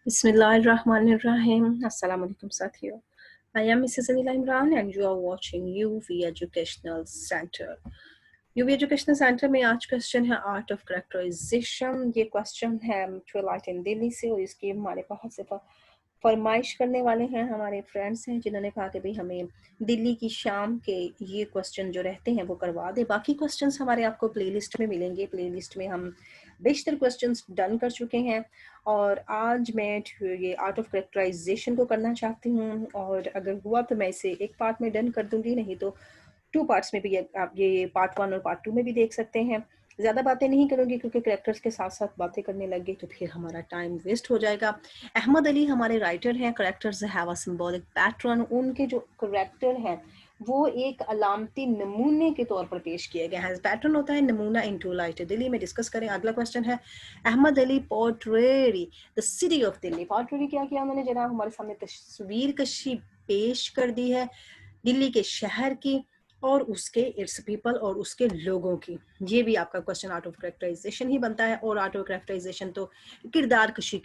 Bismillahirrahmanirrahim. Assalamu alaikum साथियों. I am Mrs. Anila Imran and you are watching UV Educational Center. UV Educational Center में आज question है art of characterisation. ये question है Twilight इन दिल्ली से और इसकी हमारे पास से फरमाइश करने वाले हैं हमारे फ्रेंड्स हैं जिन्होंने कहा कि भाई हमें दिल्ली की शाम के ये क्वेश्चन जो रहते हैं वो करवा दे. बाकी क्वेश्चंस हमारे आपको प्लेलिस्ट में मिलेंगे. प्लेलिस्ट में हम बेशतर क्वेश्चंस डन कर चुके हैं और आज मैं ये आर्ट ऑफ करेक्टराइजेशन को करना चाहती हूँ और अगर हुआ तो मैं इसे एक पार्ट में डन कर दूंगी, नहीं तो 2 पार्ट्स में भी आप ये पार्ट 1 और पार्ट 2 में भी देख सकते हैं. ज़्यादा बातें नहीं करूँगी क्योंकि करेक्टर्स के साथ साथ बातें करने लगे तो फिर हमारा टाइम वेस्ट हो जाएगा. अहमद अली हमारे राइटर हैं. Characters have a symbolic pattern. उनके जो करेक्टर हैं वो एक अलामती नमूने के तौर पर पेश किए गए हैं. पैटर्न होता है नमूना इन ट्विलाइट दिल्ली में. डिस्कस करें. अगला क्वेश्चन है Ahmed Ali portrayed the city of Delhi. Portrayed क्या किया उन्होंने जनाब, हमारे सामने तस्वीर कशी पेश कर दी है दिल्ली के शहर की और उसके इट्स पीपल और उसके लोगों की. ये भी आपका क्वेश्चन आर्ट ऑफ करेक्टराइजेशन ही बनता है. और आर्ट ऑफ करेक्टराइजेशन तो किरदार कशी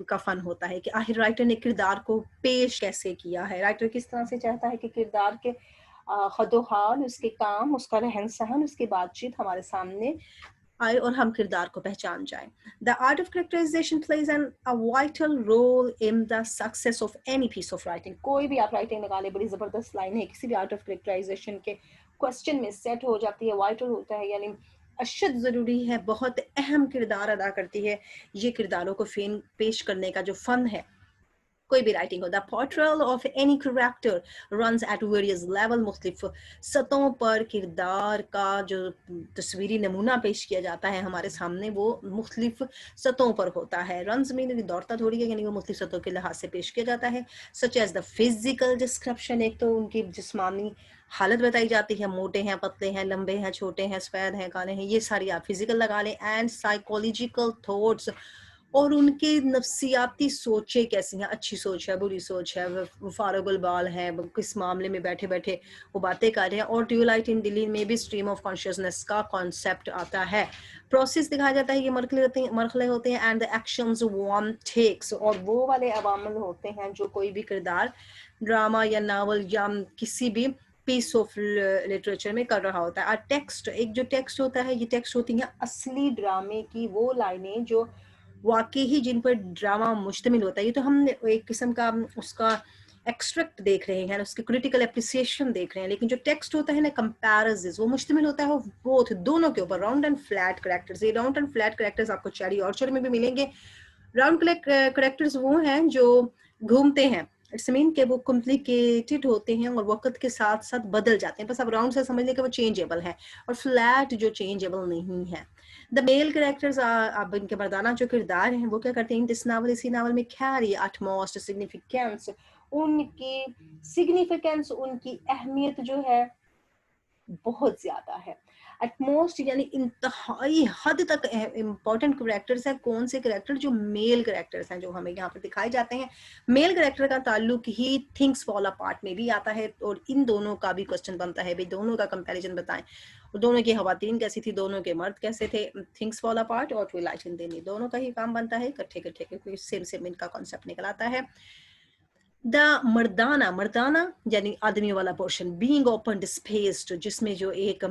का फन होता है कि आखिर राइटर ने किरदार को पेश कैसे किया है. राइटर किस तरह से चाहता है कि किरदार के हदोहाल, उसके काम, उसका रहन सहन, उसकी बातचीत हमारे सामने आए और हम किरदार को पहचान जाए. The art of characterization plays an a vital role in the success of any piece of writing. कोई भी आप राइटिंग निकाले, बड़ी जबरदस्त लाइन है किसी भी आर्ट ऑफ करेक्टराइजेशन के क्वेश्चन में सेट हो जाती है. वाइटल होता है यानी अशद ज़रूरी है, बहुत अहम किरदार अदा करती है. ये किरदारों को पेश करने का जो फन है कोई भी राइटिंग हो. The portrayal of any character runs at various level. मुख्तलिफ सतहों पर किरदार का जो तस्वीरी नमूना पेश किया जाता है हमारे सामने वो मुख्तलिफ सतहों पर होता है. रन्स में दौड़ता थोड़ी है, यानी वो मुख्तलिफ सतहों के लिहाज से पेश किया जाता है. Such as the physical description. एक तो उनकी जिस्मानी हालत बताई जाती है, मोटे हैं, पतले हैं, लंबे हैं, छोटे हैं, सफ़ेद हैं, काले हैं, ये सारी आप फिजिकल लगा लें. एंड साइकोलॉजिकल थॉट्स और उनके नफ्सियाती सोचें कैसी हैं, अच्छी सोच है, बुरी सोच है, वो फारगुल बाल है, किस मामले में बैठे बैठे वो बातें कर रहे हैं. और ट्विलाइट इन दिल्ली में भी स्ट्रीम ऑफ कॉन्शियसनेस का कॉन्सेप्ट आता है. प्रोसेस दिखाया जाता है, ये मरखले होते हैं and the actions one takes. और वो वाले अवामल होते हैं जो कोई भी किरदार ड्रामा या नावल या किसी भी पीस ऑफ लिटरेचर में कर रहा होता है. टेक्स्ट, एक जो टेक्स्ट होता है, ये टेक्स्ट होती हैं असली ड्रामे की वो लाइनें जो वाकई ही जिन पर ड्रामा मुश्तमिल होता है. ये तो हम एक किस्म का उसका एक्सट्रैक्ट देख रहे हैं, उसकी क्रिटिकल एप्रिसिएशन देख रहे हैं. लेकिन जो टेक्स्ट होता है ना कंपैरिजन, वो मुश्तमिल होता है बोथ दोनों के ऊपर. Round and flat characters. ये राउंड एंड फ्लैट करेक्टर्स आपको चेरी ऑर्चर्ड में भी मिलेंगे. राउंड करेक्टर्स वो हैं जो घूमते हैं, इट्स मीन कि वो कॉम्प्लिकेटेड होते हैं और वक्त के साथ साथ बदल जाते हैं. बस आप राउंड से समझ लें कि वो चेंजेबल है. और फ्लैट जो चेंजेबल नहीं है. द मेल कैरेक्टर्स, अब इनके मर्दाना जो किरदार हैं वो क्या करते हैं इस नावल में कैरी अटमोस्ट सिग्निफिकेंस. उनकी सिग्निफिकेंस, उनकी अहमियत जो है बहुत ज्यादा है. एटमोस्ट यानी इंतहाई हद तक इम्पोर्टेंट करेक्टर्स हैं. कौन से करेक्टर? जो मेल करेक्टर्स हैं जो हमें यहाँ पर दिखाए जाते हैं. मेल करेक्टर का ताल्लुक ही थिंग्स फॉल अपार्ट में भी आता है और इन दोनों का भी क्वेश्चन बनता है, भाई दोनों का कंपैरिजन बताएं. और दोनों की खवातीन कैसी थी, दोनों के मर्द कैसे थे. थिंग्स फॉल अपार्ट और ट्विलाइट इन दिल्ली, दोनों का ही काम बनता है इकट्ठे इकट्ठे सेम इनका कॉन्सेप्ट निकल आता है. द मर्दाना यानी आदमी वाला पोर्शन, बीइंग ओपन स्पेस्ड, जिसमें जो एक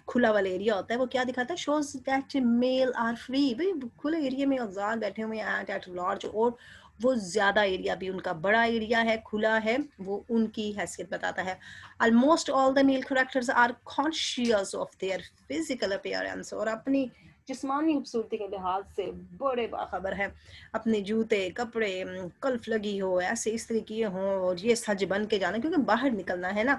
खुला वाला एरिया होता है वो क्या दिखाता है, shows that male are free. भाई खुले एरिया में आजाद बैठे हुए हैं एट लार्ज, और वो ज्यादा एरिया भी उनका बड़ा एरिया है, खुला है, वो उनकी हैसियत बताता है. Almost all the male characters are conscious of their physical appearance. और अपनी जिस्मानी खूबसूरती के लिहाज से बड़े बाखबर हैं. अपने जूते, कपड़े, कल्फ लगी हो, ऐसे इस तरह किए हों और ये सज बन के जाना, क्योंकि बाहर निकलना है ना.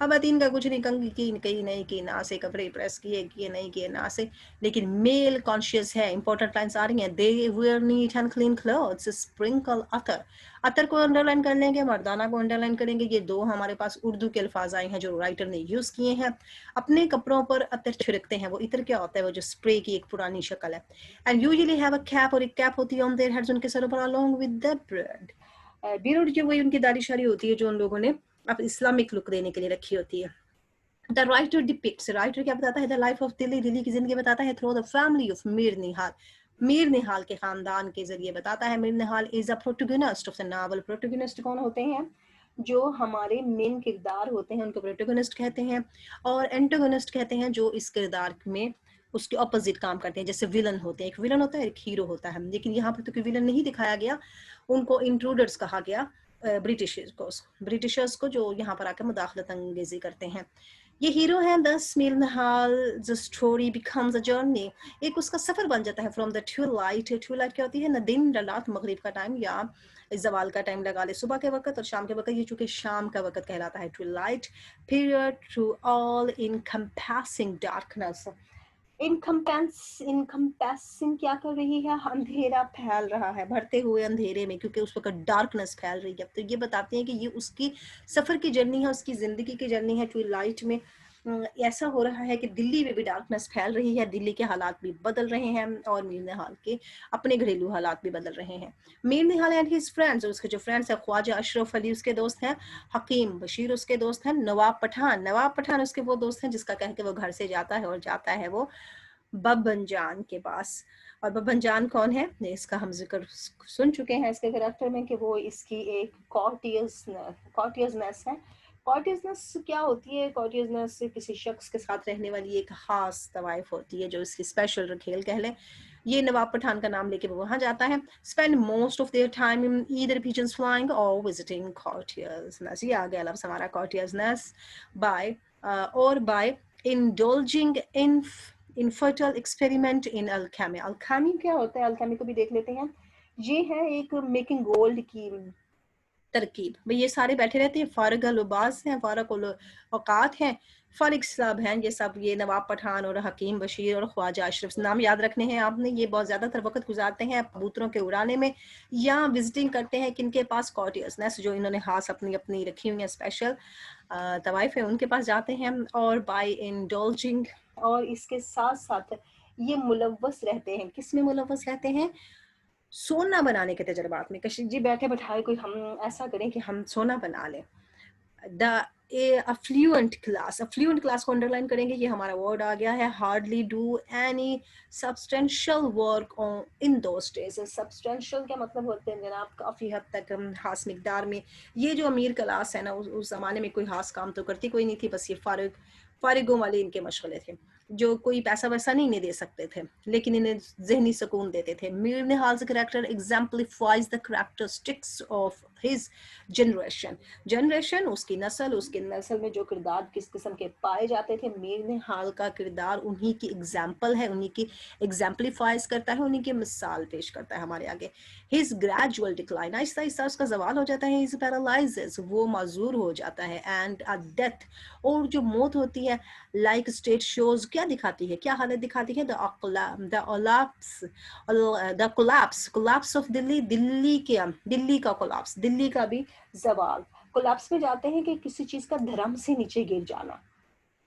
खवातीन का कुछ नहीं, कंघी की कहीं नहीं की ना से, कपड़े प्रेस किए नहीं किए ना से. लेकिन मेल कॉन्शियस है. इंपॉर्टेंट लाइन्स आ रही हैं. They wear neat and clean clothes, sprinkle अतर. अतर को अंडरलाइन कर लेंगे, मर्दाना को अंडरलाइन करेंगे. ये दो हमारे पास उर्दू के अल्फाज आए हैं जो राइटर ने यूज किए हैं. अपने कपड़ों पर अतर छिड़कते हैं. वो इतर क्या होता है? वो जो स्प्रे की एक पुरानी शक्ल है. And usually have a cap, और एक कैप होती है ऑन देयर हेड्स, उनके सरों पर, along with the beard. Beard जो वही उनकी दाढ़ी शाड़ी होती है जो उन लोगों ने अब इस्लामिक लुक देने के लिए रखी होती है. द राइटर डिपिक्ट्स, राइटर क्या बताता है, the life of Delhi, Delhi की जिंदगी बताता है through the family of Mir Nihal. Mir Nihal के खानदान के जरिए बताता है। Mir Nihal is a protagonist of the novel. Protagonist कौन होते हैं? जो हमारे मेन किरदार होते हैं उनको प्रोटोगनिस्ट कहते हैं, और एंटागोनिस्ट कहते हैं जो इस किरदार में उसके ऑपोजिट काम करते हैं। जैसे विलन होते हैं, एक विलन होता है, एक हीरो होता है, लेकिन यहाँ पर तो कोई विलन नहीं दिखाया गया, उनको इंट्रूडर्स कहा गया, ब्रिटिशर्स को जो यहाँ पर आकर मुदाखलत अंगेजी करते हैं। ये हीरो है। Thus Mir Nihal the story becomes a journey, एक उसका सफर बन जाता है फ्रॉम द ट्विलाइट। ट्विलाइट क्या होती है? न दिन न रात, मगरिब का टाइम या जवाल का टाइम लगा ले, सुबह के वक्त और शाम के वक्त, ये चूंकि शाम का वक्त कहलाता है twilight period, through all encompassing darkness. Encompassing क्या कर रही है? अंधेरा फैल रहा है, भरते हुए अंधेरे में, क्योंकि उस वक्त डार्कनेस फैल रही है। तो ये बताते हैं कि ये उसकी सफर की जर्नी है, उसकी जिंदगी की जर्नी है। ट्विलाइट में ऐसा हो रहा है कि दिल्ली में भी डार्कनेस फैल रही है, दिल्ली के हालात भी बदल रहे हैं और मीर निहाल के अपने घरेलू हालात भी बदल रहे हैं। मीर निहाल एंड हिज फ्रेंड्स, उसके जो फ्रेंड्स हैं, ख्वाजा अशरफ अली उसके दोस्त हैं, हकीम बशीर उसके दोस्त हैं, नवाब पठान उसके वो दोस्त हैं जिसका कह के वो घर से जाता है और जाता है वो बब्बन जान के पास। और बब्बन जान कौन है? इसका हम जिक्र सुन चुके हैं इसके कैरेक्टर में कि वो इसकी एक कॉर्टियसनेस है। कॉर्टियसनेस क्या होती है? कॉर्टियसनेस किसी शख्स के साथ रहने वाली एक खास तवाइफ होती है जो इसकी स्पेशल रखेल कह लें। ये नवाब पठान का नाम लेके वो वहां जाता है। Spend most of their time in either pigeons flying और विजिटिंग कॉर्टियसनेस। ये आ गया लफ्ज हमारा कॉर्टियसनेस। बाय और by indulging in infertile experiment in alchemy. Alchemy क्या होता है? अल्केमी को भी देख लेते हैं। ये है एक मेकिंग गोल्ड की तरकीब। भाई ये सारे बैठे रहते हैं, फारग अलबाज हैं, फारग औकात हैं, फारिग साहब हैं, ये सब, ये नवाब पठान और हकीम बशीर और ख्वाजा अशरफ, नाम याद रखने हैं आपने। ये बहुत ज़्यादातर वक्त गुजारते हैं कबूतरों के उड़ाने में या विजिटिंग करते हैं किनके पास? कॉर्टियसनेस, जो इन्होंने खास अपनी अपनी रखी हुई है स्पेशल तवाइफ है, उनके पास जाते हैं। और बाय इंडल्जिंग, और इसके साथ साथ ये मुलव्वस रहते हैं। किस में मुलव्वस रहते हैं? सोना बनाने के तजर्बात में। कशिश जी बैठे बैठाए कोई हम ऐसा करें कि हम सोना बना लें। द अफ्लुएंट क्लास को अंडरलाइन करेंगे, ये हमारा वर्ड आ गया है। Hardly do any substantial work in those days. Substantial क्या मतलब होते हैं जनाब? काफ़ी हद तक खास मिकदार में। ये जो अमीर क्लास है ना, उस ज़माने में कोई खास काम तो करती कोई नहीं थी, बस ये फारिगों वाले इनके मशगले थे, जो कोई पैसा वैसा नहीं दे सकते थे, लेकिन इन्हें जहनी सुकून देते थे। Mir Nihal character exemplifies the characteristics of his generation, उसकी नस्ल में जो किरदार किस किस्म के पाए जाते थे, मीर निहाल का किरदार उन्हीं की एग्जाम्पल है, उन्हीं की एग्जाम्पलीफाइज करता है, उन्हीं की मिसाल पेश करता है हमारे आगे। His gradual decline, Aahista Aahista उसका जवाल हो जाता है। हिज पैरालाइजेस, वो माजूर हो जाता है। एंड अ डेथ, और जो मौत होती है, लाइक स्टेट शोज क्या दिखाती है, क्या हालत दिखाती है? The collapse of Delhi, Delhi का कोलैप्स, दिल्ली का भी जवाल। कोलैप्स में जाते हैं कि किसी चीज का धर्म से नीचे गिर जाना,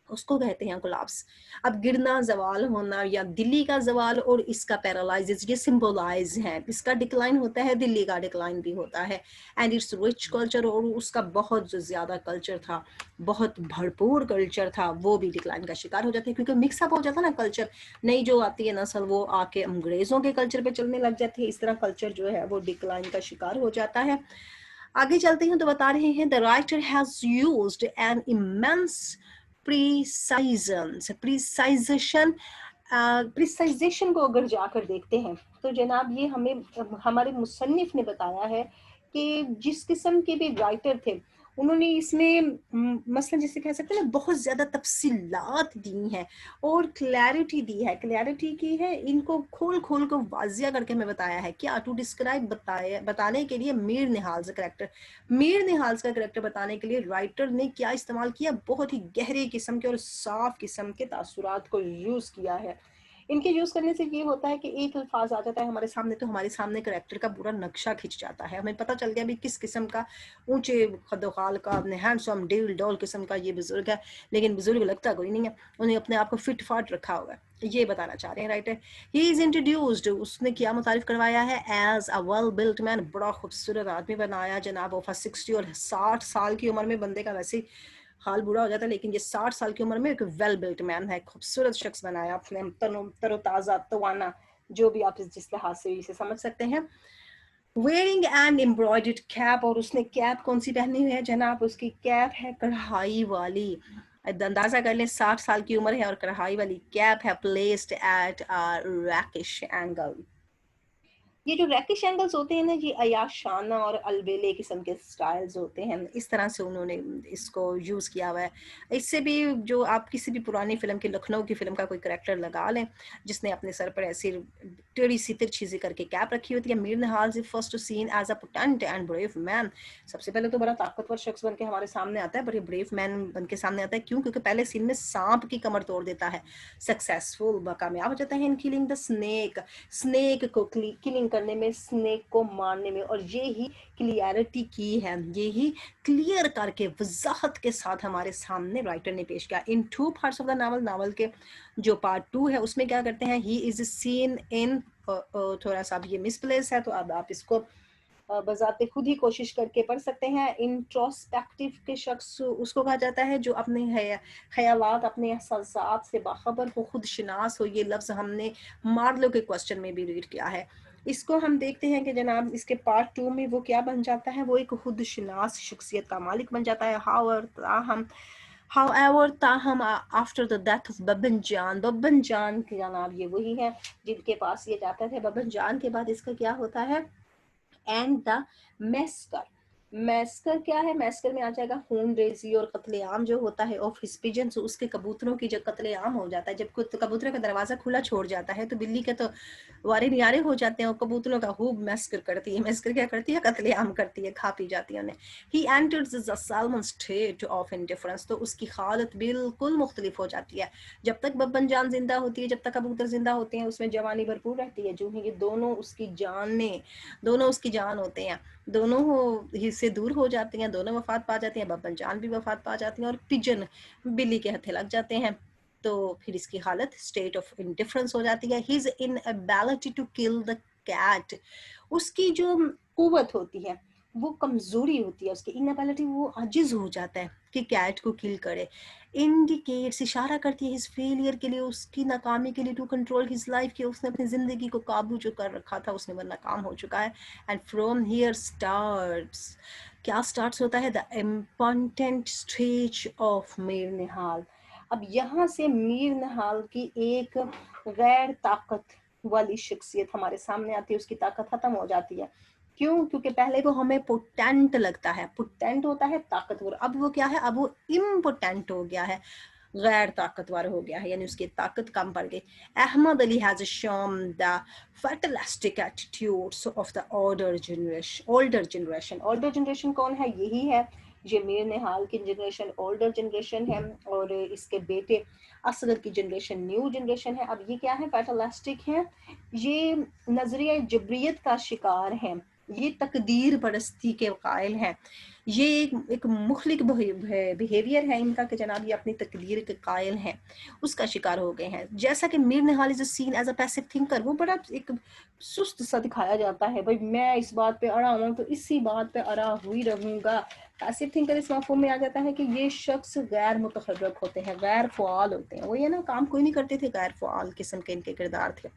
उसको कहते हैं कोलैप्स। अब गिरना, जवाल होना या दिल्ली का जवाल और इसका पैरालाइज, ये सिंबलाइज है। इसका डिक्लाइन होता है, दिल्ली का डिक्लाइन भी होता है। एंड इट्स रिच कल्चर, और उसका बहुत जो ज्यादा कल्चर था, बहुत भरपूर कल्चर था, वो भी डिक्लाइन का शिकार हो जाता है, क्योंकि मिक्सअप हो जाता है ना कल्चर। नई जो आती है नस्ल, वो आके अंग्रेजों के कल्चर पे चलने लग जाती है, इस तरह कल्चर जो है वो डिक्लाइन का शिकार हो जाता है। आगे चलते हैं तो बता रहे हैं, the writer has used an immense precision को अगर जाकर देखते हैं तो जनाब ये हमें हमारे मुसन्निफ ने बताया है कि जिस किस्म के भी राइटर थे, उन्होंने इसमें मसलन जिसे कह सकते हैं ना, बहुत ज्यादा तफसीलात दी हैं और क्लैरिटी दी है, क्लैरिटी की है, इनको खोल खोल कर वाजिया करके हमें बताया है। क्या? टू डिस्क्राइब, बताने के लिए मीर निहाल का करेक्टर बताने के लिए राइटर ने क्या इस्तेमाल किया? बहुत ही गहरे किस्म के और साफ किस्म के तासुरात को यूज किया है। इनके यूज करने से ये होता है कि एक अल्फाज आ जाता है हमारे सामने, तो हमारे सामने करेक्टर का पूरा नक्शा खिंच जाता है, हमें पता चल गया भी किस किस्म का, ऊंचे खदोखाल का, अपने हैंडसम डील डॉल किस्म का ये बुजुर्ग है, लेकिन बुजुर्ग लगता कोई नहीं है, उन्हें अपने आप को फिट फाट रखा हुआ है, ये बताना चाह रहे हैं राइटर। ही इज इंट्रोड्यूस्ड, उसने क्या मुतारिफ करवाया है? As a well built man, बड़ा खूबसूरत आदमी बनाया जनाब, ऑफ 60, और 60 साल की उम्र में बंदे का वैसे हाल बुरा हो जाता है, लेकिन ये 60 साल की उम्र में एक वेल बिल्ट मैन है, खूबसूरत शख्स बनाया अपने, तरोताजा तवाना जो भी आप जिस लिहाज से इसे समझ सकते हैं। वेयरिंग एंड एम्ब्रॉयडर्ड कैप, और उसने कैप कौन सी पहनी हुई है जनाब? उसकी कैप है कढ़ाई वाली। अंदाजा कर लें 60 साल की उम्र है और कढ़ाई वाली कैप है। Placed at a rakish angle. ये जो रैकिश एंगल्स होते हैं ना, ये अयाशाना और अलबेले किस्म के स्टाइल्स होते हैं, इस तरह से उन्होंने इसको यूज़ किया हुआ है। इससे भी जो आप किसी भी पुरानी फिल्म की, लखनऊ की फिल्म का कोई करेक्टर लगा लें जिसने अपने सर पर ऐसी टेढ़ी सी तिरछी सी करके कैप रखी होती है। Mir Nihal is first seen as a potent and brave man. सबसे पहले तो बड़ा ताकतवर शख्स बन के हमारे सामने आता है, बड़े ब्रेव मैन बन के सामने आता है। क्यों? क्योंकि पहले सीन में सांप की कमर तोड़ देता है, सक्सेसफुल कामयाब हो जाता है इन किलिंग द स्नेक। स्नेक को किलिंग करने में, स्नेक को मारने में, और ये ही क्लियरिटी की है, ये ही क्लियर करके वजाहत के साथ हमारे सामने राइटर ने पेश किया। इन 2 parts of the novel, novel के जो पार्ट 2 है उसमें क्या करते हैं, ही इज सीन इन, थोड़ा सा अब ये मिसप्लेस है तो अब आप इसको बजाते खुद ही कोशिश करके पढ़ सकते हैं। इंट्रोस्पेक्टिव के शख्स उसको कहा जाता है जो अपने ख्यालात, अपने एहसासात से बाखबर हो, खुद शनास हो। ये लफ्ज़ हमने मार्लो के क्वेश्चन में भी रीड किया है। इसको हम देखते हैं कि जनाब इसके पार्ट 2 में वो क्या बन जाता है, वो एक खुद शनास शख्सियत का मालिक बन जाता है। However, ताहम after the death of Babban Jaan के जनाब ये वही है जिनके पास ये जाता है। बब्बन जान के बाद इसका क्या होता है, एंड द मैस्कर। मैस्कर क्या है? मैस्कर में आ जाएगा खून रेजी और कत्लेआम जो होता है ऑफ हिज पिजन्स, उसके कबूतरों की जब कत्लेआम हो जाता है, जब कबूतरों का दरवाजा खुला छोड़ जाता है तो बिल्ली के तो वारे नियारे हो जाते हैं और कबूतरों का खूब मैस्कर करती है। मैस्कर क्या करती है? कत्लेआम करती है, खा पी जाती है उन्हें। He enters the salmon state of indifference, तो उसकी हालत बिल्कुल मुख्तलिफ हो जाती है। जब तक बब्बन जान जिंदा होती है, जब तक कबूतर जिंदा होते हैं, उसमें जवानी भरपूर रहती है। जो है ये दोनों उसकी जान होते हैं, दोनों हिस्से दूर हो जाते हैं, दोनों वफात पा जाते हैं। बब्बन जान भी वफात पा जाती हैं और पिजन बिल्ली के हथे लग जाते हैं। तो फिर इसकी हालत स्टेट ऑफ इंडिफरेंस हो जाती है। His inability to kill the cat, उसकी जो कुव्वत होती है वो कमजोरी होती है, उसकी इनएबिलिटी, वो आजिज हो जाता है कि कैट को किल करे। इंडिकेट्स, इशारा करती है हिज फेलियर के लिए, उसकी नाकामी के लिए, टू कंट्रोल हिज लाइफ, कि उसने अपनी जिंदगी को काबू जो कर रखा था उसने, वह नाकाम हो चुका है। एंड फ्रॉम हियर स्टार्ट्स, क्या स्टार्ट्स होता है? The important stage of Mir Nihal. अब यहाँ से मीर निहाल की एक गैर ताकत वाली शख्सियत हमारे सामने आती है, उसकी ताकत खत्म हो जाती है। क्यों? क्योंकि पहले वो हमें पोटेंट लगता है, पोटेंट होता है ताकतवर, अब वो क्या है? अब वो इम्पोटेंट हो गया है, गैर ताकतवर हो गया है, यानी उसकी ताकत कम पड़ गई। Ahmed Ali has shown the fatalistic attitudes of the older generation। older generation कौन है? यही है ये मीर निहाल की जनरेशन ओल्डर जनरेशन है, और इसके बेटे असगर की जनरेशन न्यू जनरेशन है। अब ये क्या है? फैटलिस्टिक है, ये नजरिया जबरियत का शिकार है, ये तकदीर परस्ती के कायल हैं, ये एक मुखलिक बिहेवियर है इनका कि जनाब ये अपनी तकदीर के कायल हैं, उसका शिकार हो गए हैं। जैसा कि Mir Nihal is seen as a passive thinker, वो बड़ा एक सुस्त सा दिखाया जाता है, भाई मैं इस बात पे अड़ा हूँ तो इसी बात पे अड़ा हुई रहूंगा। पैसिव थिंकर इस मफहूम में आ जाता है कि ये शख्स गैर मुतहर्रिक होते हैं, गैर फ़आल होते हैं। वो ये ना काम कोई नहीं करते थे, गैर फ़आल किस्म के इनके किरदार थे।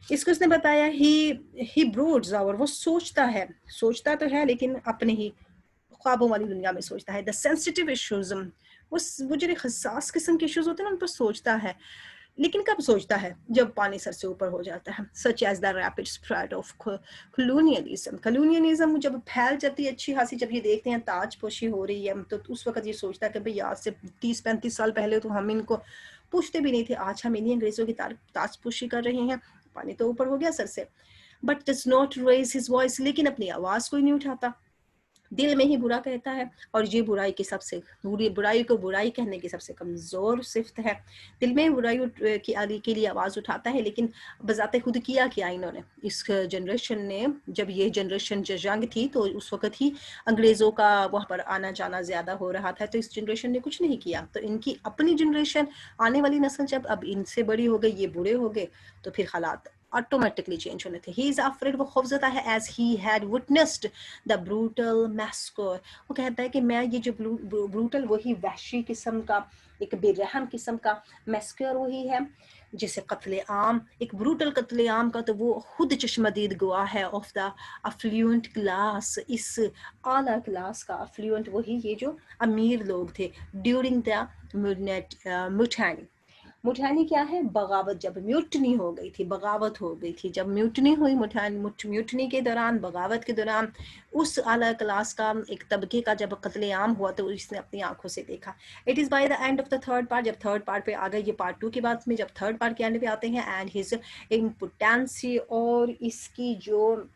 इसको उसने बताया ही ब्रूड्स आवर, वो सोचता तो है लेकिन अपने ही ख्वाबों वाली दुनिया में सोचता है। द सेंसिटिव इश्यूज, वो जो हसास किस्म के इश्यूज होते हैं ना उन पर सोचता है, लेकिन कब सोचता है? जब पानी सर से ऊपर हो जाता है। Such as the rapid spread of colonialism जब फैल जाती है अच्छी खासी, जब ये देखते हैं ताजपोशी हो रही है तो उस वक्त ये सोचता है कि भाई आज से 30-35 साल पहले तो हम इनको पूछते भी नहीं थे, आज हम इन्हीं अंग्रेजों की ताजपोशी कर रहे हैं, पानी तो ऊपर हो गया सर से। But does not raise his voice, लेकिन अपनी आवाज कोई नहीं उठाता, दिल में ही बुरा कहता है, और ये बुराई को बुराई कहने की सबसे कमजोर सिफ्त है। दिल में बुराई की आगे के लिए आवाज उठाता है, लेकिन बजाते खुद किया क्या इन्होंने, इस जनरेशन ने, जब ये जनरेशन जंग थी तो उस वक्त ही अंग्रेजों का वहाँ पर आना जाना ज्यादा हो रहा था, तो इस जनरेशन ने कुछ नहीं किया। तो इनकी अपनी जनरेशन, आने वाली नस्ल जब अब इनसे बड़ी हो गई, ये बूढ़े हो गए, तो फिर हालात ऑटोमेटिकली चेंज होने थे। ही इज अफ्रेड, वो खौफजदा है, as he had witnessed the brutal massacre. वो कहता है कि मैं ये जो ब्रूटल, वही वहशी किस्म का, एक बेरहम किस्म का, मैस्कर वही है जिसे कत्ले आम, एक ब्रूटल कत्ले आम का तो वो खुद चश्मदीद गवाह है ऑफ द अफ्लुएंट क्लास, इस आला क्लास का। अफ्लुएंट वही ये जो अमीर लोग थे ड्यूरिंग द मुठानी। मुठानी क्या है? बगावत, जब म्यूटनी हो गई थी, बगावत हो गई थी, जब म्यूटनी हुई, म्यूटनी के दौरान, बगावत के दौरान, उस आला क्लास का एक तबके का जब कत्लेआम हुआ तो इसने अपनी आंखों से देखा। It is by the end of the third part, जब थर्ड पार्ट पे आ गए, ये पार्ट 2 की बात में, जब थर्ड पार्ट के एंड पे आते हैं, एंड हिज इम्पोर्टेंसी, और इसकी जो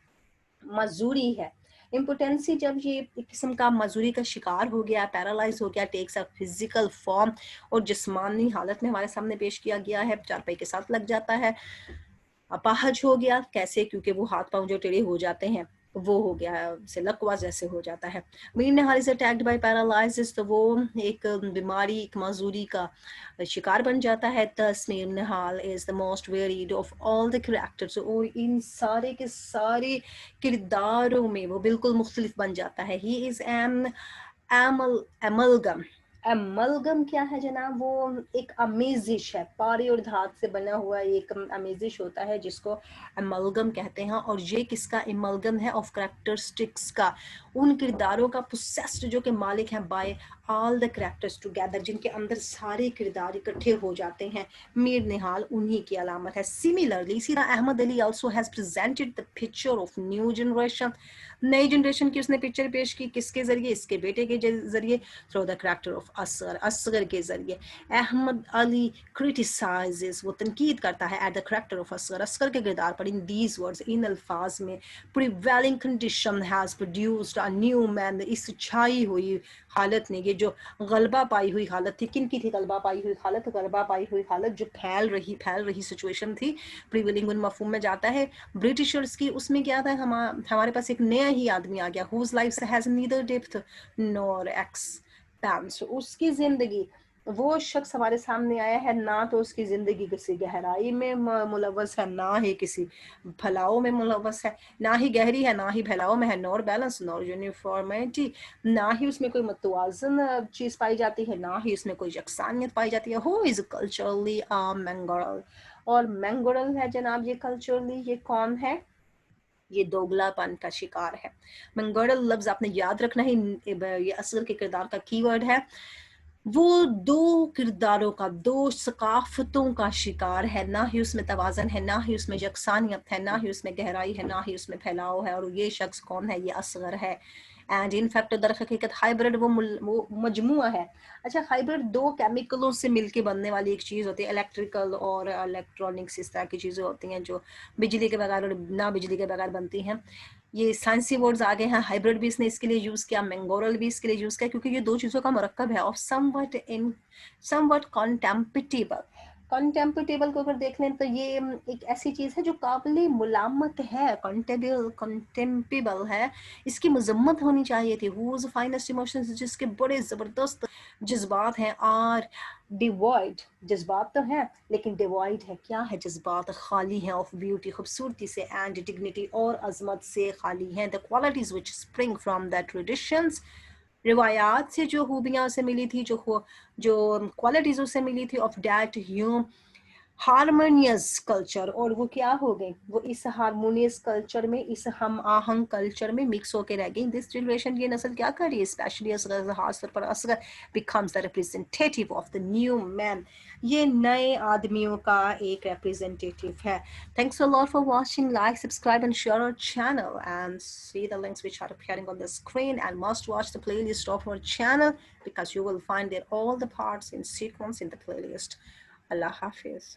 मजूरी है, इम्पोटेंसी, जब ये एक किस्म का मजूरी का शिकार हो गया, पैरालाइज हो गया, टेक्स अ फिजिकल फॉर्म, और जिस्मानी हालत में हमारे सामने पेश किया गया है, चारपाई के साथ लग जाता है, अपाहज हो गया। कैसे? क्योंकि वो हाथ पांव जो टेढ़े हो जाते हैं, वो हो गया है, से लकवा जैसे हो जाता है। Mir Nihal is attacked by paralysis, तो वो एक बीमारी, एक मजूरी का शिकार बन जाता है। Thus Mir Nihal is the most varied of all the characters, और इन सारे के सारे किरदारों में वो बिल्कुल मुख्तलिफ बन जाता है। He is an amalgam. Amalgam क्या है जनाब? वो एक अमेजिश है, पारे और धात से बना हुआ एक अमेजिश होता है जिसको एमलगम कहते हैं। और ये किसका एमलगम है? ऑफ कैरेक्टरिस्टिक्स का, उन किरदारों का, पोसेस्ड, जो कि मालिक हैं by all the characters together, जिनके अंदर सारे किरदार इकट्ठे हो जाते हैं। मीर निहाल उन्हीं की अलामत है। सिमिलरली सीरा Ahmed Ali also has presented the picture of new generation, नई जनरेशन की उसने पिक्चर पेश की, किसके जरिए? इसके बेटे के जरिए, through the character of Asghar, Asghar के जरिए। अहमद अली क्रिटिसाइजेस, वो तनकीद करता है at the character of Asghar, Asghar के किरदार पर, इन दीज वर्ड्स, इन अल्फाज में, prevailing condition has produced a new man, इस छाई हुई हालत ने, ये जो गलबा पाई हुई हालत थी, किन की थी गलबा पाई हुई हालत? गलबा पाई हुई हालत जो फैल रही सिचुएशन थी, प्रिवेलिंग उन मफहूम में जाता है ब्रिटिशर्स की। उसमें क्या था? हमारे पास एक नया ही आदमी आ गया, whose life has neither depth nor expanse, उसकी जिंदगी, वो शख्स हमारे सामने आया है, ना तो उसकी ज़िंदगी किसी गहराई में मुलव्वस है, ना ही किसी फैलाव में मुलव्वस है, ना ही गहरी है, ना ही फैलाव में है, नॉर बैलेंस, नॉर यूनिफॉर्मिटी, ना ही उसमें कोई मतवाजन चीज़ पाई जाती है, ना ही उसमें कोई यकसानियत पाई जाती है। हु इज़ कल्चरली अ मंगोरल, और मंगोरल है जनाब ये कल्चरली, ये कौन है? ये दोगलापन का शिकार है। मंगोरल लफ्ज़ आपने याद रखना ही, ये असगर के किरदार का कीवर्ड है। वो दो किरदारों का, दो सकाफतों का शिकार है, ना ही उसमें तवाज़न है, ना ही उसमें यकसानियत है, ना ही उसमें गहराई है, ना ही उसमें फैलाव है। और ये शख्स कौन है? ये असगर है। एंड इन फैक्ट दर हकीकत हाइब्रिड वो मजमुआ है। अच्छा, हाइब्रिड दो केमिकलों से मिलके बनने वाली एक चीज़ होती है, इलेक्ट्रिकल और इलेक्ट्रॉनिक्स, इस तरह की चीज़ें होती हैं जो बिजली के बगैर और ना बिजली के बगैर बनती हैं। ये साइंसी वर्ड्स आ गए हैं। हाइब्रिड भी इसने इसके लिए यूज़ किया, मैंगोरल भी इसके लिए यूज़ किया, क्योंकि ये दो चीज़ों का मरकब है, ऑफ समवट कॉन्टेम्पिटेबल। कॉन्टेम्पिटेबल को अगर देख लें तो ये एक ऐसी चीज़ है जो काबिल मुलामत है, कॉन्टेम्पेबल है, इसकी मजम्मत होनी चाहिए थी। हुज फाइनेस्ट इमोशंस, जिसके बड़े ज़बरदस्त जज्बात हैं, आर डिवॉइड, जज्बात तो हैं लेकिन डिवॉइड है, क्या है? जज्बात खाली हैं, ऑफ ब्यूटी, खूबसूरती से, एंड डिग्निटी, और अजमत से खाली हैं। The qualities which spring from the traditions, रिवायात से जो खूबियाँ उसे मिली थी, जो क्वालिटीज उसे मिली थी, of that Hume harmonious culture, और वो क्या हो गई? वो इस हारमोनियस कल्चर में, इस हम आहंग कल्चर में मिक्स होके रह गई। दिस जनरेशन, ये नस्ल क्या कर रही है? स्पेशली असगर, खासतौर पर Asghar, becomes the representative of the new man, ये नए आदमियों का एक रिप्रेजेंटेटिव है। Thanks a lot for watching. Like, subscribe, and share our channel, and see the links which are appearing on the screen, and must watch the playlist of our channel, because you will find there all the parts in sequence in the playlist. Allah Hafiz.